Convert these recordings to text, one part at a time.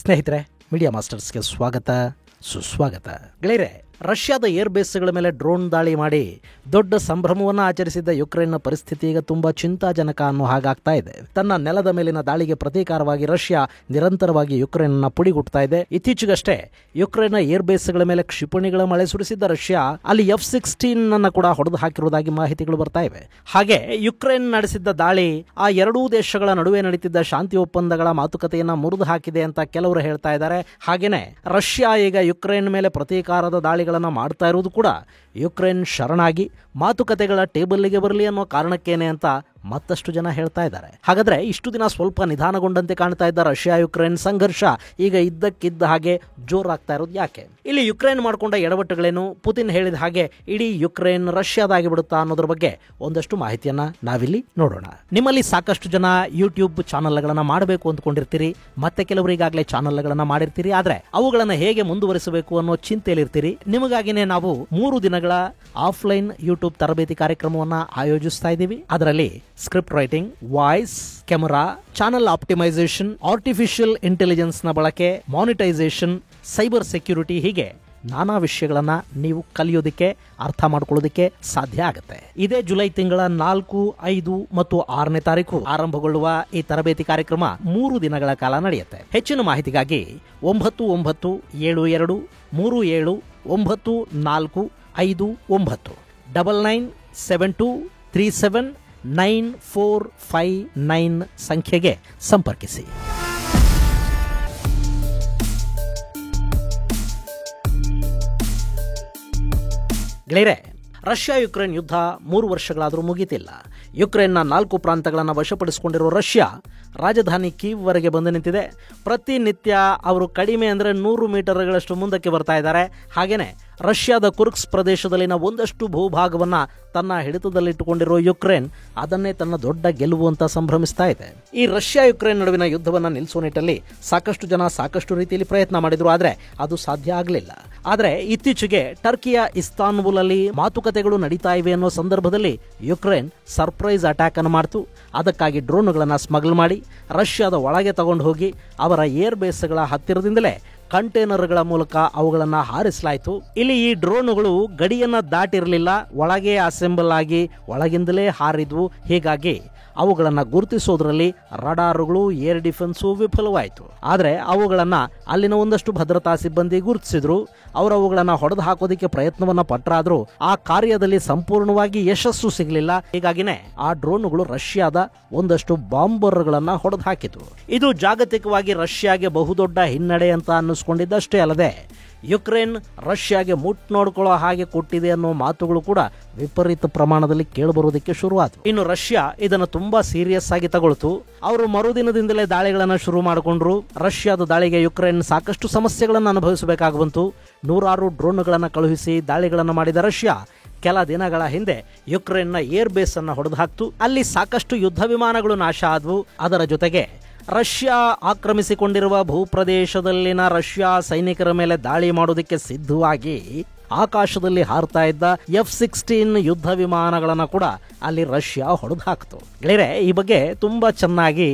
ಸ್ನೇಹಿತರೆ, ಮೀಡಿಯಾ ಮಾಸ್ಟರ್ಸ್ಗೆ ಸ್ವಾಗತ ಸುಸ್ವಾಗತ. ಗೆಳೆಯರೆ, ರಷ್ಯಾದ ಏರ್ ಬೇಸ್ಗಳ ಮೇಲೆ ಡ್ರೋನ್ ದಾಳಿ ಮಾಡಿ ದೊಡ್ಡ ಸಂಭ್ರಮವನ್ನು ಆಚರಿಸಿದ್ದ ಯುಕ್ರೇನ್ನ ಪರಿಸ್ಥಿತಿ ಈಗ ತುಂಬಾ ಚಿಂತಾಜನಕ ಅನ್ನೋ ಹಾಗಾಗ್ತಾ ಇದೆ. ತನ್ನ ನೆಲದ ಮೇಲಿನ ದಾಳಿಗೆ ಪ್ರತೀಕಾರವಾಗಿ ರಷ್ಯಾ ನಿರಂತರವಾಗಿ ಯುಕ್ರೇನ್ ಪುಡಿಗುಟ್ತಾ ಇದೆ. ಇತ್ತೀಚೆಗಷ್ಟೇ ಯುಕ್ರೇನ್ನ ಏರ್ ಬೇಸ್ಗಳ ಮೇಲೆ ಕ್ಷಿಪಣಿಗಳ ಮಳೆ ಸುರಿಸಿದ್ದ ರಷ್ಯಾ ಅಲ್ಲಿ F-16 ಕೂಡ ಹೊಡೆದು ಹಾಕಿರುವುದಾಗಿ ಮಾಹಿತಿಗಳು ಬರ್ತಾ ಇವೆ. ಹಾಗೆ ಯುಕ್ರೇನ್ ನಡೆಸಿದ್ದ ದಾಳಿ ಆ ಎರಡೂ ದೇಶಗಳ ನಡುವೆ ನಡೀತಿದ್ದ ಶಾಂತಿ ಒಪ್ಪಂದಗಳ ಮಾತುಕತೆಯನ್ನ ಮುರಿದು ಹಾಕಿದೆ ಅಂತ ಕೆಲವರು ಹೇಳ್ತಾ ಇದ್ದಾರೆ. ಹಾಗೇನೆ ರಷ್ಯಾ ಈಗ ಯುಕ್ರೇನ್ ಮೇಲೆ ಪ್ರತೀಕಾರದ ದಾಳಿಗಳನ್ನು ಮಾಡ್ತಾ ಇರುವುದು ಕೂಡ ಯುಕ್ರೇನ್ ಶರಣಾಗಿ ಮಾತುಕತೆಗಳ ಟೇಬಲ್ಗೆ ಬರಲಿ ಅನ್ನೋ ಕಾರಣಕ್ಕೇನೆ ಅಂತ ಮತ್ತಷ್ಟು ಜನ ಹೇಳ್ತಾ ಇದ್ದಾರೆ. ಹಾಗಾದ್ರೆ ಇಷ್ಟು ದಿನ ಸ್ವಲ್ಪ ನಿಧಾನಗೊಂಡಂತೆ ಕಾಣ್ತಾ ಇದ್ದ ರಷ್ಯಾ ಯುಕ್ರೇನ್ ಸಂಘರ್ಷ ಈಗ ಇದ್ದಕ್ಕಿದ್ದ ಹಾಗೆ ಜೋರಾಗ್ತಾ ಇರೋದು ಯಾಕೆ? ಇಲ್ಲಿ ಯುಕ್ರೇನ್ ಮಾಡಿಕೊಂಡ ಎಡವಟ್ಟುಗಳೇನು? ಪುತಿನ್ ಹೇಳಿದ ಹಾಗೆ ಇಡೀ ಯುಕ್ರೇನ್ ರಷ್ಯಾದಾಗಿ ಬಿಡುತ್ತಾ ಅನ್ನೋದ್ರ ಬಗ್ಗೆ ಒಂದಷ್ಟು ಮಾಹಿತಿಯನ್ನ ನಾವಿಲ್ಲಿ ನೋಡೋಣ. ನಿಮ್ಮಲ್ಲಿ ಸಾಕಷ್ಟು ಜನ ಯೂಟ್ಯೂಬ್ ಚಾನಲ್ಗಳನ್ನ ಮಾಡಬೇಕು ಅಂದ್ಕೊಂಡಿರ್ತೀರಿ, ಮತ್ತೆ ಕೆಲವರು ಈಗಾಗಲೇ ಚಾನಲ್ಗಳನ್ನ ಮಾಡಿರ್ತೀರಿ. ಆದ್ರೆ ಅವುಗಳನ್ನ ಹೇಗೆ ಮುಂದುವರಿಸಬೇಕು ಅನ್ನೋ ಚಿಂತೆಯಲ್ಲಿರ್ತೀರಿ. ನಿಮಗಾಗಿನೇ ನಾವು 3 ದಿನಗಳ ಆಫ್ಲೈನ್ ಯೂಟ್ಯೂಬ್ ತರಬೇತಿ ಕಾರ್ಯಕ್ರಮವನ್ನ ಆಯೋಜಿಸ್ತಾ ಇದ್ದೀವಿ. ಅದರಲ್ಲಿ script writing, voice, camera, channel optimisation, artificial intelligence ನ ಬಳಕೆ, ಮಾನಿಟೈಸೇಷನ್, ಸೈಬರ್ ಸೆಕ್ಯೂರಿಟಿ, ಹೀಗೆ ನಾನಾ ವಿಷಯಗಳನ್ನ ನೀವು ಕಲಿಯೋದಕ್ಕೆ, ಅರ್ಥ ಮಾಡ್ಕೊಳ್ಳೋದಕ್ಕೆ ಸಾಧ್ಯ ಆಗುತ್ತೆ. ಇದೇ ಜುಲೈ ತಿಂಗಳ 4, 5 ಮತ್ತು 6ನೇ ತಾರೀಕು ಆರಂಭಗೊಳ್ಳುವ ಈ ತರಬೇತಿ ಕಾರ್ಯಕ್ರಮ 3 ದಿನಗಳ ಕಾಲ ನಡೆಯುತ್ತೆ. ಹೆಚ್ಚಿನ ಮಾಹಿತಿಗಾಗಿ 9972 37 9459 9972379459 ಸಂಖ್ಯೆಗೆ ಸಂಪರ್ಕಿಸಿ. ಗೆಳೆಯರೆ, ರಷ್ಯಾ ಯುಕ್ರೇನ್ ಯುದ್ಧ 3 ವರ್ಷಗಳಾದರೂ ಮುಗಿತಿಲ್ಲ. ಯುಕ್ರೇನ್ನ 4 ಪ್ರಾಂತಗಳನ್ನು ವಶಪಡಿಸಿಕೊಂಡಿರುವ ರಷ್ಯಾ ರಾಜಧಾನಿ ಕೀವ್ವರೆಗೆ ಬಂದು ನಿಂತಿದೆ. ಪ್ರತಿನಿತ್ಯ ಅವರು ಕಡಿಮೆ ಅಂದರೆ 100 ಮೀಟರ್ಗಳಷ್ಟು ಮುಂದಕ್ಕೆ ಬರ್ತಾ ಇದ್ದಾರೆ. ಹಾಗೇನೆ ರಷ್ಯಾದ ಕುರ್ಕ್ಸ್ ಪ್ರದೇಶದಲ್ಲಿನ ಒಂದಷ್ಟು ಭೂಭಾಗವನ್ನ ತನ್ನ ಹಿಡಿತದಲ್ಲಿಟ್ಟುಕೊಂಡಿರುವ ಯುಕ್ರೇನ್ ಅದನ್ನೇ ತನ್ನ ದೊಡ್ಡ ಗೆಲುವು ಅಂತ ಸಂಭ್ರಮಿಸ್ತಾ ಇದೆ. ಈ ರಷ್ಯಾ ಯುಕ್ರೇನ್ ನಡುವಿನ ಯುದ್ಧವನ್ನ ನಿಲ್ಲಿಸುವ ನಿಟ್ಟಲ್ಲಿ ಸಾಕಷ್ಟು ಜನ ಸಾಕಷ್ಟು ರೀತಿಯಲ್ಲಿ ಪ್ರಯತ್ನ ಮಾಡಿದ್ರು, ಆದ್ರೆ ಅದು ಸಾಧ್ಯ ಆಗಲಿಲ್ಲ. ಆದ್ರೆ ಇತ್ತೀಚೆಗೆ ಟರ್ಕಿಯ ಇಸ್ತಾನ್ಬುಲ್ ಅಲ್ಲಿ ಮಾತುಕತೆಗಳು ನಡೀತಾ ಇವೆ ಅನ್ನೋ ಸಂದರ್ಭದಲ್ಲಿ ಯುಕ್ರೇನ್ ಸರ್ಪ್ರೈಸ್ ಅಟ್ಯಾಕ್ ಅನ್ನು ಮಾಡ್ತು. ಅದಕ್ಕಾಗಿ ಡ್ರೋನ್ಗಳನ್ನ ಸ್ಮಗಲ್ ಮಾಡಿ ರಷ್ಯಾದ ಒಳಗೆ ತಗೊಂಡು ಹೋಗಿ ಅವರ ಏರ್ ಬೇಸ್ಗಳ ಹತ್ತಿರದಿಂದಲೇ ಕಂಟೈನರ್ಗಳ ಮೂಲಕ ಅವುಗಳನ್ನು ಹಾರಿಸಲಾಯಿತು. ಇಲ್ಲಿ ಈ ಡ್ರೋನ್ಗಳು ಗಡಿಯನ್ನ ದಾಟಿರಲಿಲ್ಲ, ಒಳಗೆ ಅಸೆಂಬಲ್ ಆಗಿ ಒಳಗಿಂದಲೇ ಹಾರಿದ್ವು. ಹೀಗಾಗಿ ಅವುಗಳನ್ನು ಗುರುತಿಸೋದ್ರಲ್ಲಿ ರಡಾರುಗಳು, ಏರ್ ಡಿಫೆನ್ಸು ವಿಫಲವಾಯಿತು. ಆದರೆ ಅವುಗಳನ್ನು ಅಲ್ಲಿನ ಒಂದಷ್ಟು ಭದ್ರತಾ ಸಿಬ್ಬಂದಿ ಗುರುತಿಸಿದ್ರು. ಅವರು ಅವುಗಳನ್ನು ಹೊಡೆದು ಹಾಕೋದಿಕ್ಕೆ ಪ್ರಯತ್ನವನ್ನ ಪಟ್ಟರಾದ್ರೂ ಆ ಕಾರ್ಯದಲ್ಲಿ ಸಂಪೂರ್ಣವಾಗಿ ಯಶಸ್ಸು ಸಿಗಲಿಲ್ಲ. ಹೀಗಾಗಿನೇ ಆ ಡ್ರೋನ್ಗಳು ರಷ್ಯಾದ ಒಂದಷ್ಟು ಬಾಂಬರ್ಗಳನ್ನ ಹೊಡೆದು ಹಾಕಿದ್ರು. ಇದು ಜಾಗತಿಕವಾಗಿ ರಷ್ಯಾಗೆ ಬಹುದೊಡ್ಡ ಹಿನ್ನಡೆ ಅಂತ ಅನ್ನಿಸ್ಕೊಂಡಿದ್ದಷ್ಟೇ ಅಲ್ಲದೆ ಯುಕ್ರೇನ್ ರಷ್ಯಾಗೆ ಮುಟ್ ನೋಡ್ಕೊಳ್ಳೋ ಹಾಗೆ ಕೊಟ್ಟಿದೆ ಅನ್ನೋ ಮಾತುಗಳು ಕೂಡ ವಿಪರೀತ ಪ್ರಮಾಣದಲ್ಲಿ ಕೇಳಿಬರೋದಕ್ಕೆ ಶುರುವಾಯಿತು. ಇನ್ನು ರಷ್ಯಾ ಇದನ್ನು ತುಂಬಾ ಸೀರಿಯಸ್ ಆಗಿ ತಗೊಳ್ತು. ಅವರು ಮರುದಿನದಿಂದಲೇ ದಾಳಿಗಳನ್ನು ಶುರು ಮಾಡಿಕೊಂಡ್ರು. ರಷ್ಯಾದ ದಾಳಿಗೆ ಯುಕ್ರೇನ್ ಸಾಕಷ್ಟು ಸಮಸ್ಯೆಗಳನ್ನು ಅನುಭವಿಸಬೇಕಾಗಿ ಬಂತು. 100 ಡ್ರೋನ್ಗಳನ್ನು ಕಳುಹಿಸಿ ದಾಳಿಗಳನ್ನು ಮಾಡಿದ ರಷ್ಯಾ ಕೆಲ ದಿನಗಳ ಹಿಂದೆ ಯುಕ್ರೇನ್ನ ಏರ್ ಬೇಸ್ ಅನ್ನು ಹೊಡೆದು ಹಾಕ್ತು. ಅಲ್ಲಿ ಸಾಕಷ್ಟು ಯುದ್ಧ ವಿಮಾನಗಳು ನಾಶ ಆದವು. ಅದರ ಜೊತೆಗೆ ರಷ್ಯಾ ಆಕ್ರಮಿಸಿಕೊಂಡಿರುವ ಭೂಪ್ರದೇಶದಲ್ಲಿನ ರಷ್ಯಾ ಸೈನಿಕರ ಮೇಲೆ ದಾಳಿ ಮಾಡೋದಕ್ಕೆ ಸಿದ್ಧವಾಗಿ ಆಕಾಶದಲ್ಲಿ ಹಾರ್ತಾ ಇದ್ದ F-16 ಯುದ್ಧ ವಿಮಾನಗಳನ್ನು ಕೂಡ ಅಲ್ಲಿ ರಷ್ಯಾ ಹೊಡೆದು ಹಾಕ್ತು. ಗೆಳೆಯರೆ, ಈ ಬಗ್ಗೆ ತುಂಬಾ ಚೆನ್ನಾಗಿ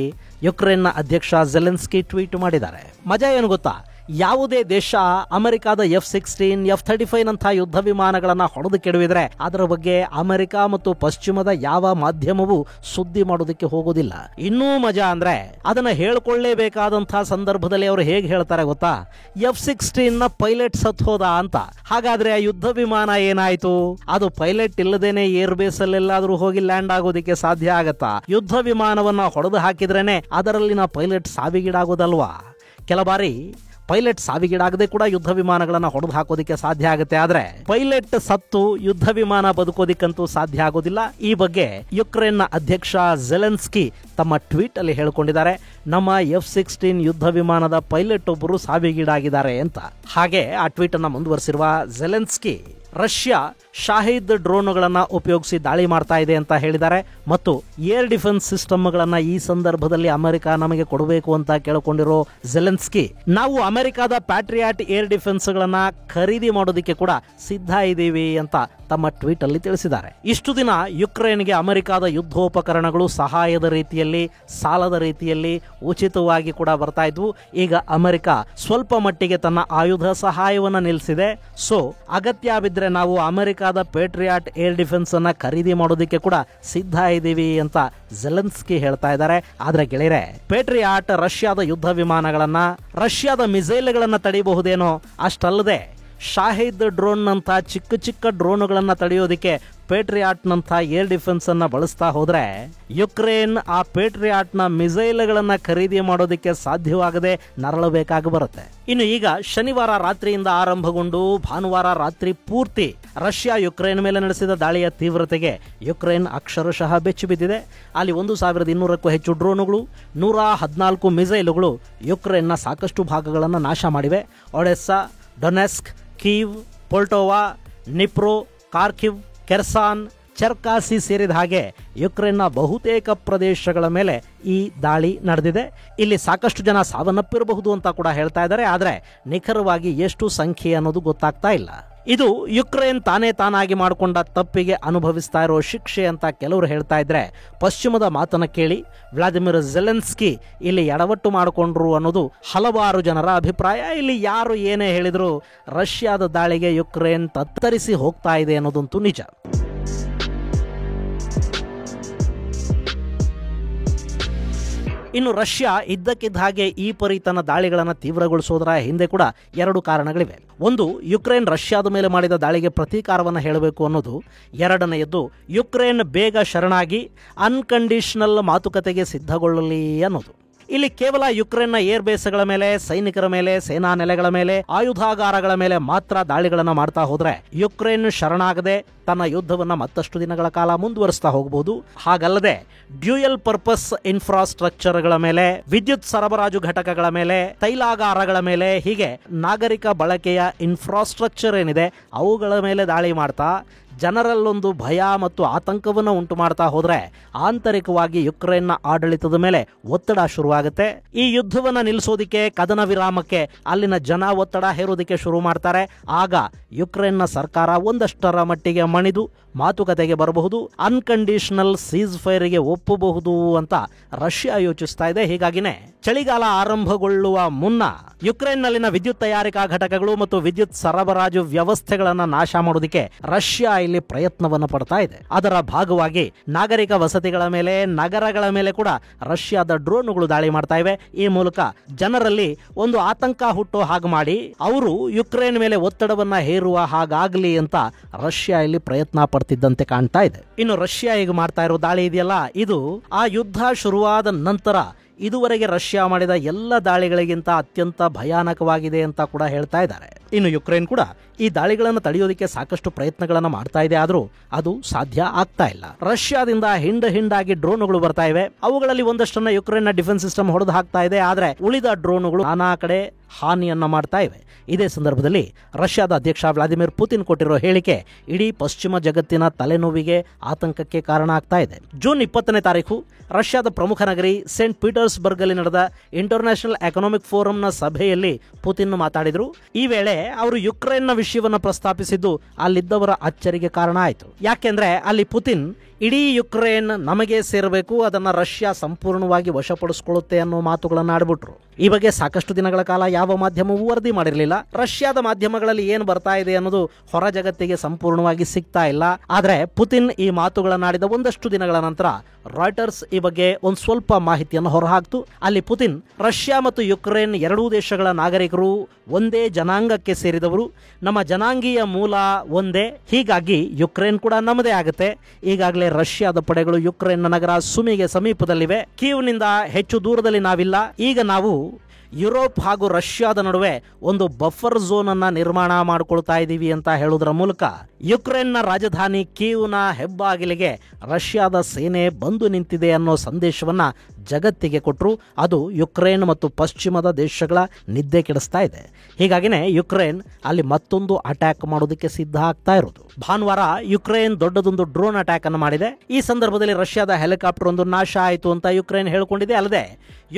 ಯುಕ್ರೇನ್ನ ಅಧ್ಯಕ್ಷ ಜೆಲೆನ್ಸ್ಕಿ ಟ್ವೀಟ್ ಮಾಡಿದ್ದಾರೆ. ಮಜಾ ಏನು ಗೊತ್ತಾ? ಯಾವುದೇ ದೇಶ ಅಮೆರಿಕಾದ F-16, F-35 ನಂತಹ ಯುದ್ಧ ವಿಮಾನಗಳನ್ನ ಹೊಡೆದು ಕೆಡವಿದ್ರೆ ಅದರ ಬಗ್ಗೆ ಅಮೆರಿಕ ಮತ್ತು ಪಶ್ಚಿಮದ ಯಾವ ಮಾಧ್ಯಮವೂ ಸುದ್ದಿ ಮಾಡೋದಕ್ಕೆ ಹೋಗೋದಿಲ್ಲ. ಇನ್ನೂ ಮಜಾ ಅಂದ್ರೆ ಅದನ್ನ ಹೇಳ್ಕೊಳ್ಳೇಬೇಕಾದಂತಹ ಸಂದರ್ಭದಲ್ಲಿ ಅವರು ಹೇಗೆ ಹೇಳ್ತಾರೆ ಗೊತ್ತಾ? F-16 ನ ಪೈಲಟ್ ಸತ್ ಹೋದ ಅಂತ. ಹಾಗಾದ್ರೆ ಆ ಯುದ್ಧ ವಿಮಾನ ಏನಾಯ್ತು? ಅದು ಪೈಲಟ್ ಇಲ್ಲದೇನೆ ಏರ್ ಬೇಸ್ ಅಲ್ಲೆಲ್ಲಾದ್ರೂ ಹೋಗಿ ಲ್ಯಾಂಡ್ ಆಗೋದಿಕ್ಕೆ ಸಾಧ್ಯ ಆಗತ್ತಾ? ಯುದ್ಧ ವಿಮಾನವನ್ನ ಹೊಡೆದು ಹಾಕಿದ್ರೇನೆ ಅದರಲ್ಲಿನ ಪೈಲಟ್ ಸಾವಿಗೀಡಾಗೋದಲ್ವಾ? ಕೆಲ ಬಾರಿ ಪೈಲಟ್ ಸಾವಿಗೀಡಾಗದೆ ಕೂಡ ಯುದ್ಧ ವಿಮಾನಗಳನ್ನ ಹೊಡೆದು ಹಾಕೋದಿಕ್ಕೆ ಸಾಧ್ಯ ಆಗುತ್ತೆ. ಆದ್ರೆ ಪೈಲಟ್ ಸತ್ತು ಯುದ್ಧ ವಿಮಾನ ಬದುಕೋದಿಕ್ಕಂತೂ ಸಾಧ್ಯ ಆಗೋದಿಲ್ಲ. ಈ ಬಗ್ಗೆ ಯುಕ್ರೇನ್ನ ಅಧ್ಯಕ್ಷ ಜೆಲೆನ್ಸ್ಕಿ ತಮ್ಮ ಟ್ವೀಟ್ ಅಲ್ಲಿ ಹೇಳಿಕೊಂಡಿದ್ದಾರೆ. ನಮ್ಮ F-16 ಯುದ್ಧ ವಿಮಾನದ ಪೈಲಟ್ ಒಬ್ಬರು ಸಾವಿಗೀಡಾಗಿದ್ದಾರೆ ಅಂತ. ಹಾಗೆ ಆ ಟ್ವೀಟ್ ಅನ್ನ ಮುಂದುವರಿಸಿರುವ ಜೆಲೆನ್ಸ್ಕಿ, ರಷ್ಯಾ ಶಾಹಿದ್ ಡ್ರೋನ್ಗಳನ್ನು ಉಪಯೋಗಿಸಿ ದಾಳಿ ಮಾಡ್ತಾ ಇದೆ ಅಂತ ಹೇಳಿದ್ದಾರೆ. ಮತ್ತು ಏರ್ ಡಿಫೆನ್ಸ್ ಸಿಸ್ಟಮ್ಗಳನ್ನು ಈ ಸಂದರ್ಭದಲ್ಲಿ ಅಮೆರಿಕ ನಮಗೆ ಕೊಡಬೇಕು ಅಂತ ಕೇಳಿಕೊಂಡಿರೋ ಜೆಲೆನ್ಸ್ಕಿ, ನಾವು ಅಮೆರಿಕದ ಪ್ಯಾಟ್ರಿಯಾಟ್ ಏರ್ ಡಿಫೆನ್ಸ್ಗಳನ್ನ ಖರೀದಿ ಮಾಡೋದಕ್ಕೆ ಕೂಡ ಸಿದ್ಧ ಇದ್ದೀವಿ ಅಂತ ತಮ್ಮ ಟ್ವೀಟ್ ಅಲ್ಲಿ ತಿಳಿಸಿದ್ದಾರೆ. ಇಷ್ಟು ದಿನ ಯುಕ್ರೇನ್ಗೆ ಅಮೆರಿಕದ ಯುದ್ಧೋಪಕರಣಗಳು ಸಹಾಯದ ರೀತಿಯಲ್ಲಿ, ಸಾಲದ ರೀತಿಯಲ್ಲಿ ಉಚಿತವಾಗಿ ಕೂಡ ಬರ್ತಾ ಇದ್ವು. ಈಗ ಅಮೆರಿಕ ಸ್ವಲ್ಪ ಮಟ್ಟಿಗೆ ತನ್ನ ಆಯುಧ ಸಹಾಯವನ್ನು ನಿಲ್ಲಿಸಿದೆ. ಸೊ ಅಗತ್ಯ ಬಿದ್ದರೆ ನಾವು ಅಮೆರಿಕದ ಪೇಟ್ರಿಯಾಟ್ ಏರ್ ಡಿಫೆನ್ಸ್ ಅನ್ನ ಖರೀದಿ ಮಾಡೋದಕ್ಕೆ ಕೂಡ ಸಿದ್ಧ ಇದ್ದೀವಿ ಅಂತ ಜೆಲೆನ್ಸ್ಕಿ ಹೇಳ್ತಾ ಇದ್ದಾರೆ. ಆದ್ರೆ ಗೆಳೆಯರೆ, ಪೇಟ್ರಿಯಾಟ್ ರಷ್ಯಾದ ಯುದ್ಧ ವಿಮಾನಗಳನ್ನ, ರಷ್ಯಾದ ಮಿಸೈಲ್ಗಳನ್ನ ತಡೆಯಬಹುದೇನೋ, ಅಷ್ಟಲ್ಲದೆ ಶಾಹಿದ್ ಡ್ರೋನ್ ನಂತ ಚಿಕ್ಕ ಚಿಕ್ಕ ಡ್ರೋನ್ಗಳನ್ನ ತಡೆಯೋದಕ್ಕೆ ಪೇಟ್ರಿಯಾಟ್ ನಂತ ಏರ್ ಡಿಫೆನ್ಸ್ ಅನ್ನ ಬಳಸ್ತಾ ಹೋದ್ರೆ ಯುಕ್ರೇನ್ ಆ ಪೇಟ್ರಿಯಾಟ್ ನ ಮಿಸೈಲ್ಗಳನ್ನ ಖರೀದಿ ಮಾಡೋದಕ್ಕೆ ಸಾಧ್ಯವಾಗದೆ ನರಳಬೇಕಾಗಿ ಬರುತ್ತೆ. ಇನ್ನು ಈಗ ಶನಿವಾರ ರಾತ್ರಿಯಿಂದ ಆರಂಭಗೊಂಡು ಭಾನುವಾರ ರಾತ್ರಿ ಪೂರ್ತಿ ರಷ್ಯಾ ಯುಕ್ರೇನ್ ಮೇಲೆ ನಡೆಸಿದ ದಾಳಿಯ ತೀವ್ರತೆಗೆ ಯುಕ್ರೇನ್ ಅಕ್ಷರಶಃ ಬೆಚ್ಚಿ ಬಿದ್ದಿದೆ. ಅಲ್ಲಿ 1200ಕ್ಕೂ ಹೆಚ್ಚು ಡ್ರೋನುಗಳು, 114 ಮಿಸೈಲುಗಳು ಯುಕ್ರೇನ್ನ ಸಾಕಷ್ಟು ಭಾಗಗಳನ್ನು ನಾಶ ಮಾಡಿವೆ. ಒಡೆಸ್ಸಾ, ಡೊನೆಸ್ಕ್, ಕೀವ್, ಪೋಲ್ಟೋವಾ, ನಿಪ್ರೋ, ಕಾರ್ಕಿವ್, ಕೆರ್ಸಾನ್, ಚರ್ಕಾಸಿ ಸೇರಿದ ಹಾಗೆ ಯುಕ್ರೇನ್ನ ಬಹುತೇಕ ಪ್ರದೇಶಗಳ ಮೇಲೆ ಈ ದಾಳಿ ನಡೆದಿದೆ. ಇಲ್ಲಿ ಸಾಕಷ್ಟು ಜನ ಸಾವನ್ನಪ್ಪಿರಬಹುದು ಅಂತ ಕೂಡ ಹೇಳ್ತಾ ಇದ್ದಾರೆ. ಆದರೆ ನಿಖರವಾಗಿ ಎಷ್ಟು ಸಂಖ್ಯೆ ಅನ್ನೋದು ಗೊತ್ತಾಗ್ತಾ ಇಲ್ಲ. ಇದು ಯುಕ್ರೇನ್ ತಾನಾಗಿ ಮಾಡಿಕೊಂಡ ತಪ್ಪಿಗೆ ಅನುಭವಿಸ್ತಾ ಇರೋ ಶಿಕ್ಷೆ ಅಂತ ಕೆಲವರು ಹೇಳ್ತಾ ಇದ್ರೆ, ಪಶ್ಚಿಮದ ಮಾತನ್ನ ಕೇಳಿ ವ್ಲಾದಿಮಿರ್ ಜೆಲೆನ್ಸ್ಕಿ ಇಲ್ಲಿ ಎಡವಟ್ಟು ಮಾಡಿಕೊಂಡ್ರು ಅನ್ನೋದು ಹಲವಾರು ಜನರ ಅಭಿಪ್ರಾಯ. ಇಲ್ಲಿ ಯಾರು ಏನೇ ಹೇಳಿದ್ರು ರಷ್ಯಾದ ದಾಳಿಗೆ ಯುಕ್ರೇನ್ ತತ್ತರಿಸಿ ಹೋಗ್ತಾ ಇದೆ ಅನ್ನೋದಂತೂ ನಿಜ. ಇನ್ನು ರಷ್ಯಾ ಇದ್ದಕ್ಕಿದ್ದ ಹಾಗೆ ಈ ಪರಿ ತನ್ನ ದಾಳಿಗಳನ್ನು ತೀವ್ರಗೊಳಿಸೋದರ ಹಿಂದೆ ಕೂಡ 2 ಕಾರಣಗಳಿವೆ. ಒಂದು, ಯುಕ್ರೇನ್ ರಷ್ಯಾದ ಮೇಲೆ ಮಾಡಿದ ದಾಳಿಗೆ ಪ್ರತೀಕಾರವನ್ನು ಹೇಳಬೇಕು ಅನ್ನೋದು. ಎರಡನೆಯದ್ದು, ಯುಕ್ರೇನ್ ಬೇಗ ಶರಣಾಗಿ ಅನ್ಕಂಡೀಷನಲ್ ಮಾತುಕತೆಗೆ ಸಿದ್ಧಗೊಳ್ಳಲಿ ಅನ್ನೋದು. ಇಲ್ಲಿ ಕೇವಲ ಯುಕ್ರೇನ್ನ ಏರ್ ಬೇಸ್ಗಳ ಮೇಲೆ, ಸೈನಿಕರ ಮೇಲೆ, ಸೇನಾ ನೆಲೆಗಳ ಮೇಲೆ, ಆಯುಧಾಗಾರಗಳ ಮೇಲೆ ಮಾತ್ರ ದಾಳಿಗಳನ್ನು ಮಾಡ್ತಾ ಹೋದ್ರೆ ಯುಕ್ರೇನ್ ಶರಣಾಗದೆ ತನ್ನ ಯುದ್ಧವನ್ನ ಮತ್ತಷ್ಟು ದಿನಗಳ ಕಾಲ ಮುಂದುವರಿಸ್ತಾ ಹೋಗಬಹುದು. ಹಾಗಲ್ಲದೆ ಡ್ಯೂಯಲ್ ಪರ್ಪಸ್ ಇನ್ಫ್ರಾಸ್ಟ್ರಕ್ಚರ್ಗಳ ಮೇಲೆ, ವಿದ್ಯುತ್ ಸರಬರಾಜು ಘಟಕಗಳ ಮೇಲೆ, ತೈಲಾಗಾರಗಳ ಮೇಲೆ, ಹೀಗೆ ನಾಗರಿಕ ಬಳಕೆಯ ಇನ್ಫ್ರಾಸ್ಟ್ರಕ್ಚರ್ ಏನಿದೆ ಅವುಗಳ ಮೇಲೆ ದಾಳಿ ಮಾಡ್ತಾ ಜನರಲ್ಲೊಂದು ಭಯ ಮತ್ತು ಆತಂಕವನ್ನು ಉಂಟು ಮಾಡ್ತಾ ಹೋದ್ರೆ ಆಂತರಿಕವಾಗಿ ಯುಕ್ರೇನ್ನ ಆಡಳಿತದ ಮೇಲೆ ಒತ್ತಡ ಶುರುವಾಗುತ್ತೆ. ಈ ಯುದ್ಧವನ್ನ ನಿಲ್ಲಿಸೋದಿಕ್ಕೆ, ಕದನ ವಿರಾಮಕ್ಕೆ ಅಲ್ಲಿನ ಜನ ಒತ್ತಡ ಹೇರೋದಕ್ಕೆ ಶುರು ಮಾಡ್ತಾರೆ. ಆಗ ಯುಕ್ರೇನ್ನ ಸರ್ಕಾರ ಒಂದಷ್ಟರ ಮಟ್ಟಿಗೆ ಮಣಿದು ಮಾತುಕತೆಗೆ ಬರಬಹುದು, ಅನ್ಕಂಡೀಷನಲ್ ಸೀಸ್ ಫೈರ್ಗೆ ಒಪ್ಪಬಹುದು ಅಂತ ರಷ್ಯಾ ಯೋಚಿಸ್ತಾ ಇದೆ. ಹೀಗಾಗಿನೇ ಚಳಿಗಾಲ ಆರಂಭಗೊಳ್ಳುವ ಮುನ್ನ ಯುಕ್ರೇನ್ನಲ್ಲಿನ ವಿದ್ಯುತ್ ತಯಾರಿಕಾ ಘಟಕಗಳು ಮತ್ತು ವಿದ್ಯುತ್ ಸರಬರಾಜು ವ್ಯವಸ್ಥೆಗಳನ್ನು ನಾಶ ಮಾಡೋದಕ್ಕೆ ರಷ್ಯಾ ಇಲ್ಲಿ ಪ್ರಯತ್ನವನ್ನು ಪಡ್ತಾ ಇದೆ. ಅದರ ಭಾಗವಾಗಿ ನಾಗರಿಕ ವಸತಿಗಳ ಮೇಲೆ, ನಗರಗಳ ಮೇಲೆ ಕೂಡ ರಷ್ಯಾದ ಡ್ರೋನ್ಗಳು ದಾಳಿ ಮಾಡ್ತಾ ಇವೆ. ಈ ಮೂಲಕ ಜನರಲ್ಲಿ ಒಂದು ಆತಂಕ ಹುಟ್ಟೋ ಹಾಗೆ ಮಾಡಿ ಅವರು ಯುಕ್ರೇನ್ ಮೇಲೆ ಒತ್ತಡವನ್ನ ಹೇರುವ ಹಾಗಾಗ್ಲಿ ಅಂತ ರಷ್ಯಾ ಇಲ್ಲಿ ಪ್ರಯತ್ನ ಪಡ್ತಿದ್ದಂತೆ ಕಾಣ್ತಾ ಇದೆ. ಇನ್ನು ರಷ್ಯಾ ಈಗ ಮಾಡ್ತಾ ಇರೋ ದಾಳಿ ಇದೆಯಲ್ಲ, ಇದು ಆ ಯುದ್ಧ ಶುರುವಾದ ನಂತರ ಇದುವರೆಗೆ ರಷ್ಯಾ ಮಾಡಿದ ಎಲ್ಲ ದಾಳಿಗಳಿಗಿಂತ ಅತ್ಯಂತ ಭಯಾನಕವಾಗಿದೆ ಅಂತ ಕೂಡ ಹೇಳ್ತಾ ಇದ್ದಾರೆ. ಇನ್ನು ಯುಕ್ರೇನ್ ಕೂಡ ಈ ದಾಳಿಗಳನ್ನು ತಡೆಯೋದಕ್ಕೆ ಸಾಕಷ್ಟು ಪ್ರಯತ್ನಗಳನ್ನು ಮಾಡ್ತಾ ಇದೆ. ಆದರೂ ಅದು ಸಾಧ್ಯ ಆಗ್ತಾ ಇಲ್ಲ. ರಷ್ಯಾದಿಂದ ಹಿಂಡಾಗಿ ಡ್ರೋನ್ಗಳು ಬರ್ತಾ ಇವೆ. ಅವುಗಳಲ್ಲಿ ಒಂದಷ್ಟನ್ನ ಯುಕ್ರೇನ್ನ ಡಿಫೆನ್ಸ್ ಸಿಸ್ಟಮ್ ಹೊಡೆದು ಹಾಕ್ತಾ ಇದೆ. ಆದರೆ ಉಳಿದ ಡ್ರೋನ್ಗಳು ನಾನಾ ಕಡೆ ಹಾನಿಯನ್ನ ಮಾಡ್ತಾ ಇವೆ. ಇದೇ ಸಂದರ್ಭದಲ್ಲಿ ರಷ್ಯಾದ ಅಧ್ಯಕ್ಷ ವ್ಲಾದಿಮಿರ್ ಪುತಿನ್ ಕೊಟ್ಟಿರೋ ಹೇಳಿಕೆ ಇಡೀ ಪಶ್ಚಿಮ ಜಗತ್ತಿನ ತಲೆನೋವಿಗೆ, ಆತಂಕಕ್ಕೆ ಕಾರಣ ಆಗ್ತಾ ಇದೆ. ಜೂನ್ 20ನೇ ತಾರೀಕು ರಷ್ಯಾದ ಪ್ರಮುಖ ನಗರಿ ಸೇಂಟ್ ಪೀಟರ್ಸ್ಬರ್ಗ್ ಅಲ್ಲಿ ನಡೆದ ಇಂಟರ್ನ್ಯಾಷನಲ್ ಎಕನಾಮಿಕ್ ಫೋರಂನ ಸಭೆಯಲ್ಲಿ ಪುತಿನ್ ಮಾತಾಡಿದ್ರು. ಈ ವೇಳೆ ಅವರು ಯುಕ್ರೇನ್ನ ವಿಷಯವನ್ನು ಪ್ರಸ್ತಾಪಿಸಿದ್ದು ಅಲ್ಲಿದ್ದವರ ಅಚ್ಚರಿಗೆ ಕಾರಣ ಆಯಿತು. ಯಾಕೆಂದ್ರೆ ಅಲ್ಲಿ ಪುತಿನ್ ಇಡೀ ಯುಕ್ರೇನ್ ನಮಗೆ ಸೇರಬೇಕು, ಅದನ್ನ ರಷ್ಯಾ ಸಂಪೂರ್ಣವಾಗಿ ವಶಪಡಿಸಿಕೊಳ್ಳುತ್ತೆ ಅನ್ನೋ ಮಾತುಗಳನ್ನು ಆಡ್ಬಿಟ್ರು. ಈ ಬಗ್ಗೆ ಸಾಕಷ್ಟು ದಿನಗಳ ಕಾಲ ಯಾವ ಮಾಧ್ಯಮವೂ ವರದಿ ಮಾಡಿರಲಿಲ್ಲ. ರಷ್ಯಾದ ಮಾಧ್ಯಮಗಳಲ್ಲಿ ಏನು ಬರ್ತಾ ಇದೆ ಅನ್ನೋದು ಹೊರ ಜಗತ್ತಿಗೆ ಸಂಪೂರ್ಣವಾಗಿ ಸಿಗ್ತಾ ಇಲ್ಲ. ಆದ್ರೆ ಪುತಿನ್ ಈ ಮಾತುಗಳನ್ನಾಡಿದ ಒಂದಷ್ಟು ದಿನಗಳ ನಂತರ ರಾಯ್ಟರ್ಸ್ ಈ ಬಗ್ಗೆ ಒಂದು ಸ್ವಲ್ಪ ಮಾಹಿತಿಯನ್ನು ಹೊರಹಾಕ್ತು. ಅಲ್ಲಿ ಪುತಿನ್ ರಷ್ಯಾ ಮತ್ತು ಯುಕ್ರೇನ್ ಎರಡೂ ದೇಶಗಳ ನಾಗರಿಕರು ಒಂದೇ ಜನಾಂಗಕ್ಕೆ ಸೇರಿದವರು, ನಮ್ಮ ಜನಾಂಗೀಯ ಮೂಲ ಒಂದೇ, ಹೀಗಾಗಿ ಯುಕ್ರೇನ್ ಕೂಡ ನಮ್ಮದೇ ಆಗುತ್ತೆ. ಈಗಾಗಲೇ ರಷ್ಯಾದ ಪಡೆಗಳು ಯುಕ್ರೇನ್ನ ನಗರ ಸುಮಿಗೆ ಸಮೀಪದಲ್ಲಿವೆ. ಕೀವ್ನಿಂದ ಹೆಚ್ಚು ದೂರದಲ್ಲಿ ನಾವಿಲ್ಲ. ಈಗ ನಾವು ಯುರೋಪ್ ಹಾಗೂ ರಷ್ಯಾದ ನಡುವೆ ಒಂದು ಬಫರ್ ಝೋನ್ ಅನ್ನ ನಿರ್ಮಾಣ ಮಾಡಿಕೊಳ್ತಾ ಇದ್ದೀವಿ ಅಂತ ಹೇಳುವುದರ ಮೂಲಕ ಯುಕ್ರೇನ್ನ ರಾಜಧಾನಿ ಕೀವ್ನ ಹೆಬ್ಬಾಗಿಲಿಗೆ ರಷ್ಯಾದ ಸೇನೆ ಬಂದು ನಿಂತಿದೆ ಅನ್ನೋ ಸಂದೇಶವನ್ನ ಜಗತ್ತಿಗೆ ಕೊಟ್ಟರು. ಅದು ಯುಕ್ರೇನ್ ಮತ್ತು ಪಶ್ಚಿಮದ ದೇಶಗಳ ನಿದ್ದೆ ಕೆಡಿಸ್ತಾ ಇದೆ. ಹೀಗಾಗಿನೇ ಯುಕ್ರೇನ್ ಅಲ್ಲಿ ಮತ್ತೊಂದು ಅಟ್ಯಾಕ್ ಮಾಡೋದಕ್ಕೆ ಸಿದ್ಧ ಆಗ್ತಾ ಇರೋದು. ಭಾನುವಾರ ಯುಕ್ರೇನ್ ದೊಡ್ಡದೊಂದು ಡ್ರೋನ್ ಅಟ್ಯಾಕ್ ಅನ್ನು ಮಾಡಿದೆ. ಈ ಸಂದರ್ಭದಲ್ಲಿ ರಷ್ಯಾದ ಹೆಲಿಕಾಪ್ಟರ್ ಒಂದು ನಾಶ ಆಯಿತು ಅಂತ ಯುಕ್ರೇನ್ ಹೇಳಿಕೊಂಡಿದೆ. ಅಲ್ಲದೆ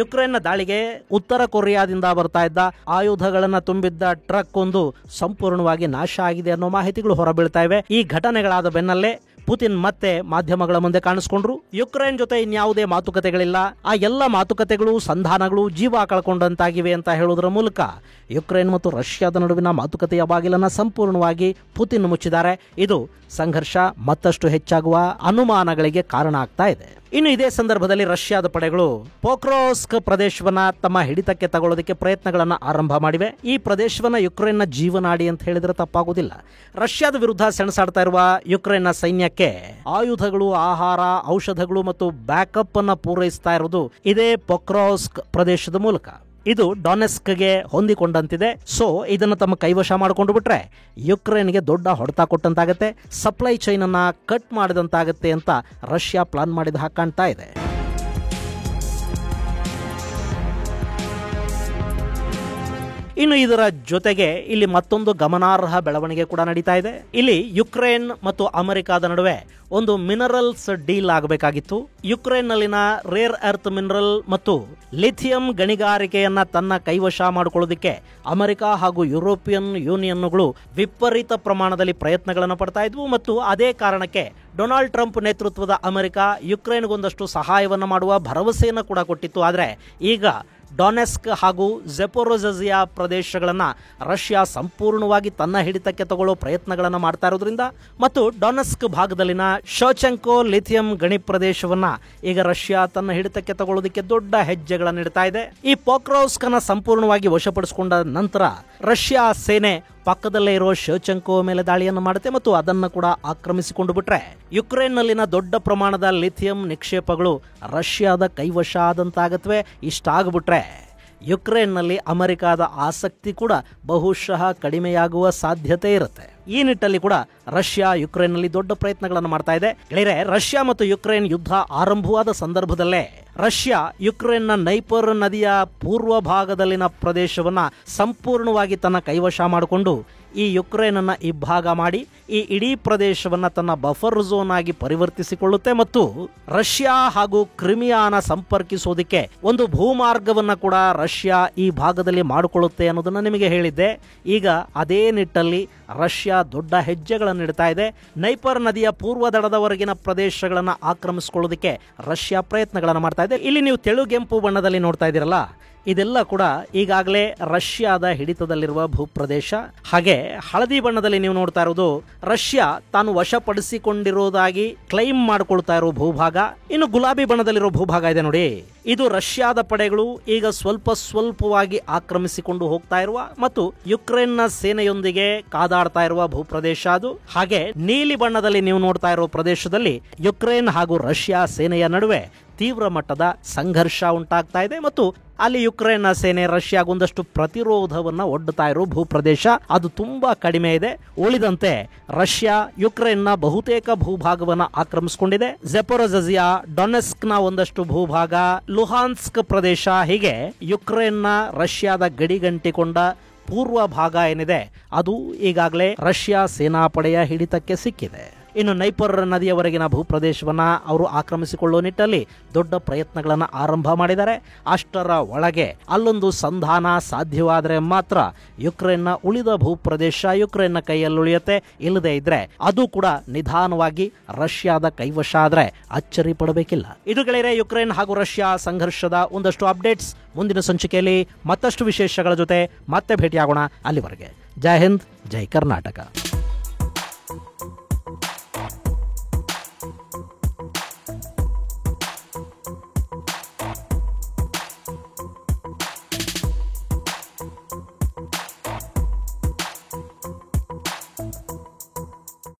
ಯುಕ್ರೇನ್ನ ದಾಳಿಗೆ ಉತ್ತರ ಕೊರಿಯಾದಿಂದ ಬರ್ತಾ ಇದ್ದ ಆಯುಧಗಳನ್ನು ತುಂಬಿದ್ದ ಟ್ರಕ್ ಒಂದು ಸಂಪೂರ್ಣವಾಗಿ ನಾಶ ಆಗಿದೆ ಅನ್ನೋ ಮಾಹಿತಿಗಳು ಹೊರಬೀಳ್ತಾ ಇವೆ. ಈ ಘಟನೆಗಳಾದ ಬೆನ್ನಲ್ಲೇ ಪುತಿನ್ ಮತ್ತೆ ಮಾಧ್ಯಮಗಳ ಮುಂದೆ ಕಾಣಿಸ್ಕೊಂಡ್ರು. ಯುಕ್ರೇನ್ ಜೊತೆ ಇನ್ಯಾವುದೇ ಮಾತುಕತೆಗಳಿಲ್ಲ, ಆ ಎಲ್ಲ ಮಾತುಕತೆಗಳು ಸಂಧಾನಗಳು ಜೀವ ಕಳ್ಕೊಂಡಂತಾಗಿವೆ ಅಂತ ಹೇಳುವುದರ ಮೂಲಕ ಯುಕ್ರೇನ್ ಮತ್ತು ರಷ್ಯಾದ ನಡುವಿನ ಮಾತುಕತೆಯ ಬಾಗಿಲನ್ನು ಸಂಪೂರ್ಣವಾಗಿ ಪುತಿನ್ ಮುಚ್ಚಿದ್ದಾರೆ. ಇದು ಸಂಘರ್ಷ ಮತ್ತಷ್ಟು ಹೆಚ್ಚಾಗುವ ಅನುಮಾನಗಳಿಗೆ ಕಾರಣ ಆಗ್ತಾ ಇದೆ. ಇನ್ನು ಇದೇ ಸಂದರ್ಭದಲ್ಲಿ ರಷ್ಯಾದ ಪಡೆಗಳು ಪೋಕ್ರೋಸ್ಕ್ ಪ್ರದೇಶವನ್ನ ತಮ್ಮ ಹಿಡಿತಕ್ಕೆ ತಗೊಳ್ಳೋದಕ್ಕೆ ಪ್ರಯತ್ನಗಳನ್ನು ಆರಂಭ ಮಾಡಿವೆ. ಈ ಪ್ರದೇಶವನ್ನ ಯುಕ್ರೇನ್ನ ಜೀವನಾಡಿ ಅಂತ ಹೇಳಿದ್ರೆ ತಪ್ಪಾಗುವುದಿಲ್ಲ. ರಷ್ಯಾದ ವಿರುದ್ಧ ಸೆಣಸಾಡ್ತಾ ಇರುವ ಯುಕ್ರೇನ್ನ ಸೈನ್ಯಕ್ಕೆ ಆಯುಧಗಳು, ಆಹಾರ, ಔಷಧಗಳು ಮತ್ತು ಬ್ಯಾಕಪ್ ಅನ್ನ ಪೂರೈಸ್ತಾ ಇರೋದು ಇದೇ ಪೋಕ್ರೋಸ್ಕ್ ಪ್ರದೇಶದ ಮೂಲಕ. ಇದು ಡೊನೆಸ್ಕ್ಗೆ ಹೊಂದಿಕೊಂಡಂತಿದೆ. ಸೊ ಇದನ್ನು ತಮ್ಮ ಕೈವಶ ಮಾಡಿಕೊಂಡು ಬಿಟ್ರೆ ಯುಕ್ರೇನ್ಗೆ ದೊಡ್ಡ ಹೊಡೆತ ಕೊಟ್ಟಂತಾಗತ್ತೆ, ಸಪ್ಲೈ ಚೈನ್ ಅನ್ನ ಕಟ್ ಮಾಡಿದಂತಾಗತ್ತೆ ಅಂತ ರಷ್ಯಾ ಪ್ಲಾನ್ ಮಾಡಿದ ಹಾಗೆ ಕಾಣ್ತಾ ಇದೆ. ಇನ್ನು ಇದರ ಜೊತೆಗೆ ಇಲ್ಲಿ ಮತ್ತೊಂದು ಗಮನಾರ್ಹ ಬೆಳವಣಿಗೆ ಕೂಡ ನಡೀತಾ ಇದೆ. ಇಲ್ಲಿ ಯುಕ್ರೇನ್ ಮತ್ತು ಅಮೆರಿಕಾದ ನಡುವೆ ಒಂದು ಮಿನರಲ್ಸ್ ಡೀಲ್ ಆಗಬೇಕಾಗಿತ್ತು. ಯುಕ್ರೇನ್ನಲ್ಲಿನ ರೇರ್ ಅರ್ತ್ ಮಿನರಲ್ ಮತ್ತು ಲಿಥಿಯಂ ಗಣಿಗಾರಿಕೆಯನ್ನ ತನ್ನ ಕೈವಶ ಮಾಡಿಕೊಳ್ಳೋದಕ್ಕೆ ಅಮೆರಿಕ ಹಾಗೂ ಯುರೋಪಿಯನ್ ಯೂನಿಯನ್ಗಳು ವಿಪರೀತ ಪ್ರಮಾಣದಲ್ಲಿ ಪ್ರಯತ್ನಗಳನ್ನು ಪಡ್ತಾ ಇದ್ವು. ಮತ್ತು ಅದೇ ಕಾರಣಕ್ಕೆ ಡೊನಾಲ್ಡ್ ಟ್ರಂಪ್ ನೇತೃತ್ವದ ಅಮೆರಿಕ ಯುಕ್ರೇನ್ಗೊಂದಷ್ಟು ಸಹಾಯವನ್ನು ಮಾಡುವ ಭರವಸೆಯನ್ನು ಕೂಡ ಕೊಟ್ಟಿತ್ತು. ಆದರೆ ಈಗ ಡೊನೆಸ್ಕ್ ಹಾಗೂ ಝೆಪೊರೋಜಿಯಾ ಪ್ರದೇಶಗಳನ್ನು ರಷ್ಯಾ ಸಂಪೂರ್ಣವಾಗಿ ತನ್ನ ಹಿಡಿತಕ್ಕೆ ತಗೊಳ್ಳೋ ಪ್ರಯತ್ನಗಳನ್ನು ಮಾಡ್ತಾ ಇರೋದ್ರಿಂದ ಮತ್ತು ಡೊನೆಸ್ಕ್ ಭಾಗದಲ್ಲಿನ ಶೋಚೆಂಕೋ ಲಿಥಿಯಂ ಗಣಿ ಪ್ರದೇಶವನ್ನ ಈಗ ರಷ್ಯಾ ತನ್ನ ಹಿಡಿತಕ್ಕೆ ತಗೊಳ್ಳೋದಕ್ಕೆ ದೊಡ್ಡ ಹೆಜ್ಜೆಗಳನ್ನು ಇಡ್ತಾ ಇದೆ. ಈ ಪೋಕ್ರೋವ್ಸ್ಕ್ ಅನ್ನ ಸಂಪೂರ್ಣವಾಗಿ ವಶಪಡಿಸಿಕೊಂಡ ನಂತರ ರಷ್ಯಾ ಸೇನೆ ಪಕ್ಕದಲ್ಲೇ ಇರೋ ಶೋಚೆಂಕೋ ಮೇಲೆ ದಾಳಿಯನ್ನು ಮಾಡುತ್ತೆ ಮತ್ತು ಅದನ್ನು ಕೂಡ ಆಕ್ರಮಿಸಿಕೊಂಡು ಬಿಟ್ರೆ ಯುಕ್ರೇನ್ನಲ್ಲಿನ ದೊಡ್ಡ ಪ್ರಮಾಣದ ಲಿಥಿಯಂ ನಿಕ್ಷೇಪಗಳು ರಷ್ಯಾದ ಕೈವಶ ಆದಂತಾಗತ್ವೆ. ಇಷ್ಟಾಗ್ಬಿಟ್ರೆ ಯುಕ್ರೇನ್ನಲ್ಲಿ ಅಮೆರಿಕಾದ ಆಸಕ್ತಿ ಕೂಡ ಬಹುಶಃ ಕಡಿಮೆಯಾಗುವ ಸಾಧ್ಯತೆ ಇರುತ್ತೆ. ಈ ನಿಟ್ಟಲ್ಲಿ ಕೂಡ ರಷ್ಯಾ ಯುಕ್ರೇನ್ನಲ್ಲಿ ದೊಡ್ಡ ಪ್ರಯತ್ನಗಳನ್ನು ಮಾಡ್ತಾ ಇದೆ. ಗೆಳೆಯರೆ, ರಷ್ಯಾ ಮತ್ತು ಯುಕ್ರೇನ್ ಯುದ್ಧ ಆರಂಭವಾದ ಸಂದರ್ಭದಲ್ಲೇ ರಷ್ಯಾ ಯುಕ್ರೇನ್ನ ನೈಪರ್ ನದಿಯ ಪೂರ್ವ ಭಾಗದಲ್ಲಿನ ಪ್ರದೇಶವನ್ನ ಸಂಪೂರ್ಣವಾಗಿ ತನ್ನ ಕೈವಶ ಮಾಡಿಕೊಂಡು ಈ ಯುಕ್ರೇನ್ ಅನ್ನ ಇಬ್ಬಾಗ ಮಾಡಿ ಈ ಇಡೀ ಪ್ರದೇಶವನ್ನ ತನ್ನ ಬಫರ್ ಝೋನ್ ಆಗಿ ಪರಿವರ್ತಿಸಿಕೊಳ್ಳುತ್ತೆ ಮತ್ತು ರಷ್ಯಾ ಹಾಗೂ ಕ್ರಿಮಿಯಾನ ಸಂಪರ್ಕಿಸೋದಕ್ಕೆ ಒಂದು ಭೂಮಾರ್ಗವನ್ನ ಕೂಡ ರಷ್ಯಾ ಈ ಭಾಗದಲ್ಲಿ ಮಾಡಿಕೊಳ್ಳುತ್ತೆ ಅನ್ನೋದನ್ನ ನಿಮಗೆ ಹೇಳಿದ್ದೆ. ಈಗ ಅದೇ ನಿಟ್ಟಲ್ಲಿ ರಷ್ಯಾ ದೊಡ್ಡ ಹೆಜ್ಜೆಗಳನ್ನು ಇಡ್ತಾ ಇದೆ. ನೈಪರ್ ನದಿಯ ಪೂರ್ವ ದಡದವರೆಗಿನ ಪ್ರದೇಶಗಳನ್ನು ಆಕ್ರಮಿಸಿಕೊಳ್ಳೋದಕ್ಕೆ ರಷ್ಯಾ ಪ್ರಯತ್ನಗಳನ್ನು ಮಾಡ್ತಾ ಇದೆ. ಇಲ್ಲಿ ನೀವು ತೆಳುಗೆಂಪು ಬಣ್ಣದಲ್ಲಿ ನೋಡ್ತಾ ಇದ್ದೀರಲ್ಲ, ಇದೆಲ್ಲ ಕೂಡ ಈಗಾಗಲೇ ರಷ್ಯಾದ ಹಿಡಿತದಲ್ಲಿರುವ ಭೂಪ್ರದೇಶ. ಹಾಗೆ ಹಳದಿ ಬಣ್ಣದಲ್ಲಿ ನೀವು ನೋಡ್ತಾ ಇರೋದು ರಷ್ಯಾ ತಾನು ವಶಪಡಿಸಿಕೊಂಡಿರೋದಾಗಿ ಕ್ಲೈಮ್ ಮಾಡಿಕೊಳ್ತಾ ಇರೋ ಭೂಭಾಗ. ಇನ್ನು ಗುಲಾಬಿ ಬಣ್ಣದಲ್ಲಿರೋ ಭೂಭಾಗ ಇದೆ ನೋಡಿ, ಇದು ರಷ್ಯಾದ ಪಡೆಗಳು ಈಗ ಸ್ವಲ್ಪವಾಗಿ ಆಕ್ರಮಿಸಿಕೊಂಡು ಹೋಗ್ತಾ ಇರುವ ಮತ್ತು ಯುಕ್ರೇನ್ನ ಸೇನೆಯೊಂದಿಗೆ ಕಾದಾಡ್ತಾ ಇರುವ ಭೂಪ್ರದೇಶ ಅದು. ಹಾಗೆ ನೀಲಿ ಬಣ್ಣದಲ್ಲಿ ನೀವು ನೋಡ್ತಾ ಇರೋ ಪ್ರದೇಶದಲ್ಲಿ ಯುಕ್ರೇನ್ ಹಾಗೂ ರಷ್ಯಾ ಸೇನೆಯ ನಡುವೆ ತೀವ್ರ ಮಟ್ಟದ ಸಂಘರ್ಷ ಉಂಟಾಗ್ತಾ ಇದೆ ಮತ್ತು ಅಲ್ಲಿ ಯುಕ್ರೇನ್ನ ಸೇನೆ ರಷ್ಯಾಗೊಂದಷ್ಟು ಪ್ರತಿರೋಧವನ್ನ ಒಡ್ಡುತ್ತಾ ಇರೋ ಭೂಪ್ರದೇಶ ಅದು ತುಂಬಾ ಕಡಿಮೆ ಇದೆ. ಉಳಿದಂತೆ ರಷ್ಯಾ ಯುಕ್ರೇನ್ನ ಬಹುತೇಕ ಭೂಭಾಗವನ್ನ ಆಕ್ರಮಿಸಿಕೊಂಡಿದೆ. ಝೆಪೊರೋಜಿಯಾ, ಡೊನೆಸ್ಕ್ ನ ಒಂದಷ್ಟು ಭೂಭಾಗ, ಲುಹಾನ್ಸ್ಕ್ ಪ್ರದೇಶ, ಹೀಗೆ ಯುಕ್ರೇನ್ನ ರಷ್ಯಾದ ಗಡಿಗಂಟಿಕೊಂಡ ಪೂರ್ವ ಭಾಗ ಏನಿದೆ ಅದು ಈಗಾಗಲೇ ರಷ್ಯಾ ಸೇನಾಪಡೆಯ ಹಿಡಿತಕ್ಕೆ ಸಿಕ್ಕಿದೆ. ಇನ್ನು ನೈಪರ್ ನದಿಯವರೆಗಿನ ಭೂಪ್ರದೇಶವನ್ನ ಅವರು ಆಕ್ರಮಿಸಿಕೊಳ್ಳುವ ನಿಟ್ಟಲ್ಲಿ ದೊಡ್ಡ ಪ್ರಯತ್ನಗಳನ್ನು ಆರಂಭ ಮಾಡಿದ್ದಾರೆ. ಅಷ್ಟರ ಒಳಗೆ ಅಲ್ಲೊಂದು ಸಂಧಾನ ಸಾಧ್ಯವಾದರೆ ಮಾತ್ರ ಯುಕ್ರೇನ್ನ ಉಳಿದ ಭೂಪ್ರದೇಶ ಯುಕ್ರೇನ್ನ ಕೈಯಲ್ಲಿ ಉಳಿಯುತ್ತೆ. ಇಲ್ಲದೆ ಇದ್ರೆ ಅದು ಕೂಡ ನಿಧಾನವಾಗಿ ರಷ್ಯಾದ ಕೈವಶ ಆದ್ರೆ ಅಚ್ಚರಿ ಪಡಬೇಕಿಲ್ಲ. ಇದು ಗೆಳೆಯರೆ ಯುಕ್ರೇನ್ ಹಾಗೂ ರಷ್ಯಾ ಸಂಘರ್ಷದ ಒಂದಷ್ಟು ಅಪ್ಡೇಟ್ಸ್. ಮುಂದಿನ ಸಂಚಿಕೆಯಲ್ಲಿ ಮತ್ತಷ್ಟು ವಿಶೇಷಗಳ ಜೊತೆ ಮತ್ತೆ ಭೇಟಿಯಾಗೋಣ. ಅಲ್ಲಿವರೆಗೆ ಜೈ ಹಿಂದ್, ಜೈ ಕರ್ನಾಟಕ.